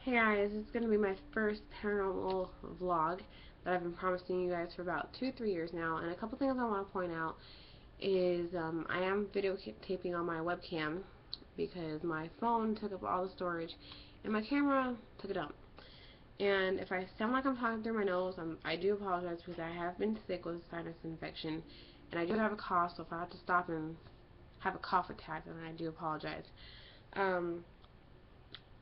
Hey guys, it's going to be my first paranormal vlog that I've been promising you guys for about 2-3 years now, and a couple things I want to point out is I am videotaping on my webcam because my phone took up all the storage and my camera took a dump. And if I sound like I'm talking through my nose, I do apologize because I have been sick with a sinus infection and I do have a cough, so if I have to stop and have a cough attack, then I do apologize. Um,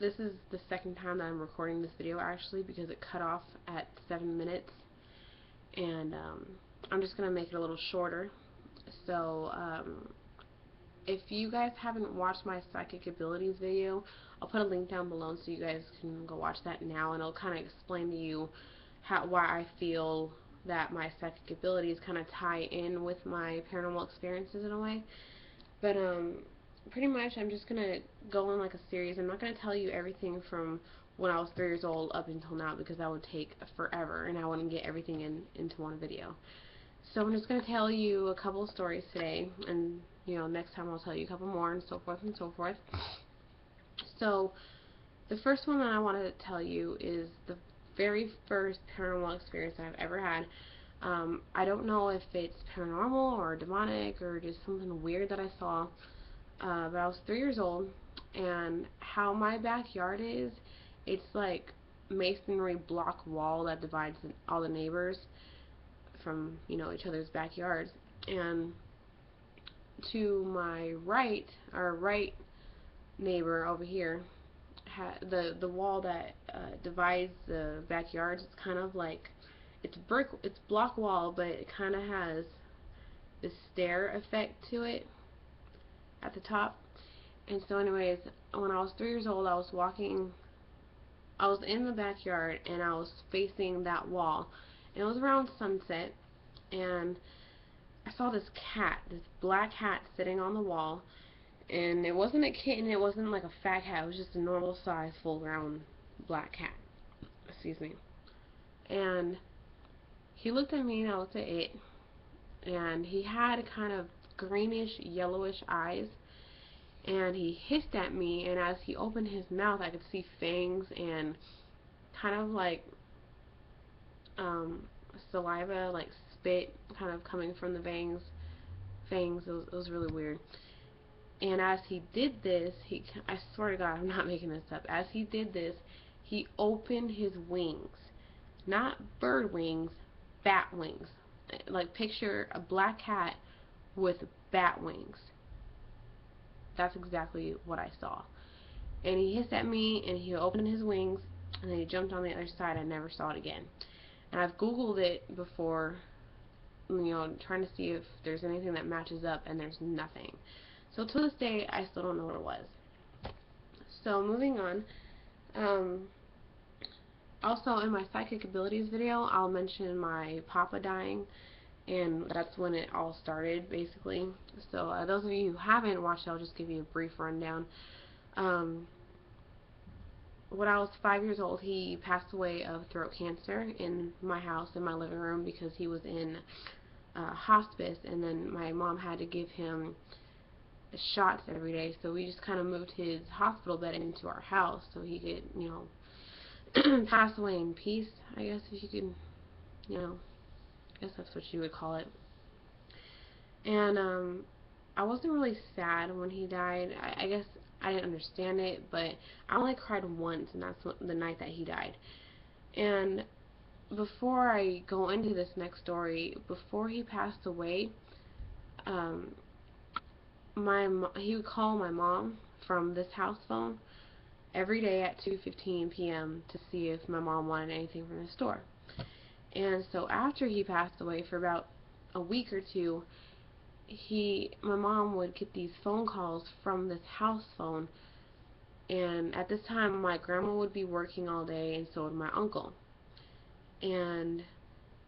This is the second time that I'm recording this video actually because it cut off at 7 minutes, and I'm just going to make it a little shorter. So if you guys haven't watched my psychic abilities video, I'll put a link down below so you guys can go watch that now, and it'll kind of explain to you why I feel that my psychic abilities kind of tie in with my paranormal experiences in a way. But pretty much I'm just gonna go on like a series. I'm not gonna tell you everything from when I was 3 years old up until now because that would take forever and I wouldn't get everything into one video. So I'm just gonna tell you a couple of stories today, and next time I'll tell you a couple more, and so forth and so forth. So the first one that I want to tell you is the very first paranormal experience that I've ever had. I don't know if it's paranormal or demonic or just something weird that I saw, but I was 3 years old, and how my backyard is, it's like masonry block wall that divides all the neighbors from each other's backyards. And to my right, our right neighbor over here, the wall that divides the backyards, it's kind of like it's block wall, but it kind of has this stair effect to it at the top. And so anyways, when I was 3 years old, I was in the backyard and I was facing that wall. And it was around sunset, and I saw this black cat sitting on the wall. And it wasn't a kitten, it wasn't like a fat cat, it was just a normal size, full grown black cat. Excuse me. And he looked at me and I looked at it, and he had kind of greenish, yellowish eyes, and he hissed at me, and as he opened his mouth I could see fangs and kind of like saliva, like spit kind of coming from the fangs. It was really weird. And as he did this, I swear to God, I'm not making this up, as he did this, he opened his wings. Not bird wings, bat wings. Like, picture a black cat with bat wings. That's exactly what I saw. And he hissed at me, and he opened his wings, and then he jumped on the other side. I never saw it again. And I've Googled it before, trying to see if there's anything that matches up, and there's nothing. So to this day, I still don't know what it was. So moving on. Also, in my psychic abilities video, I'll mention my papa dying, and that's when it all started, basically. So those of you who haven't watched it, I'll just give you a brief rundown. When I was 5 years old, he passed away of throat cancer in my house, in my living room, because he was in hospice, and then my mom had to give him shots every day, so we just kind of moved his hospital bed into our house so he could, pass away in peace, I guess, if you could, I guess that's what you would call it. And I wasn't really sad when he died. I guess I didn't understand it, but I only cried once, and that's the night that he died. And before I go into this next story, before he passed away, um, he would call my mom from this house phone every day at 2:15 p.m. to see if my mom wanted anything from the store. And so after he passed away, for about a week or two, my mom would get these phone calls from this house phone, and at this time my grandma would be working all day, and so would my uncle. And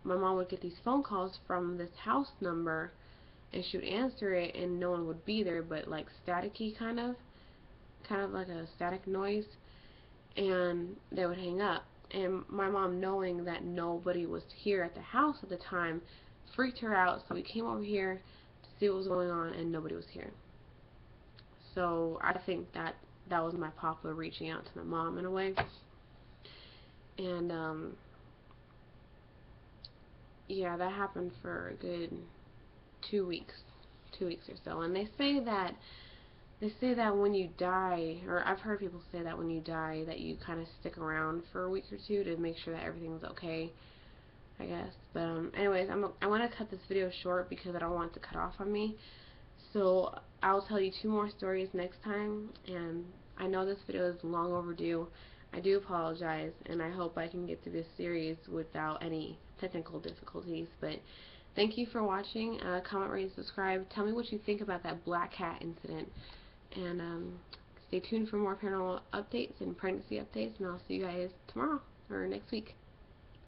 my mom would get these phone calls from this house number, and she would answer it, and no one would be there, but like staticky, kind of like a static noise, and they would hang up. And my mom, knowing that nobody was here at the house at the time, freaked her out, so we came over here to see what was going on, and nobody was here. So I think that was my papa reaching out to my mom in a way. And yeah, that happened for a good 2 weeks, 2 weeks or so. And they say that when you die, or I've heard people say that when you die, that you kind of stick around for a week or two to make sure that everything's okay, I guess. But anyways, I want to cut this video short because I don't want it to cut off on me. So I'll tell you 2 more stories next time, and I know this video is long overdue. I do apologize, and I hope I can get through this series without any technical difficulties. But thank you for watching. Comment, rate, and subscribe. Tell me what you think about that black cat incident. And stay tuned for more paranormal updates and pregnancy updates, and I'll see you guys tomorrow or next week.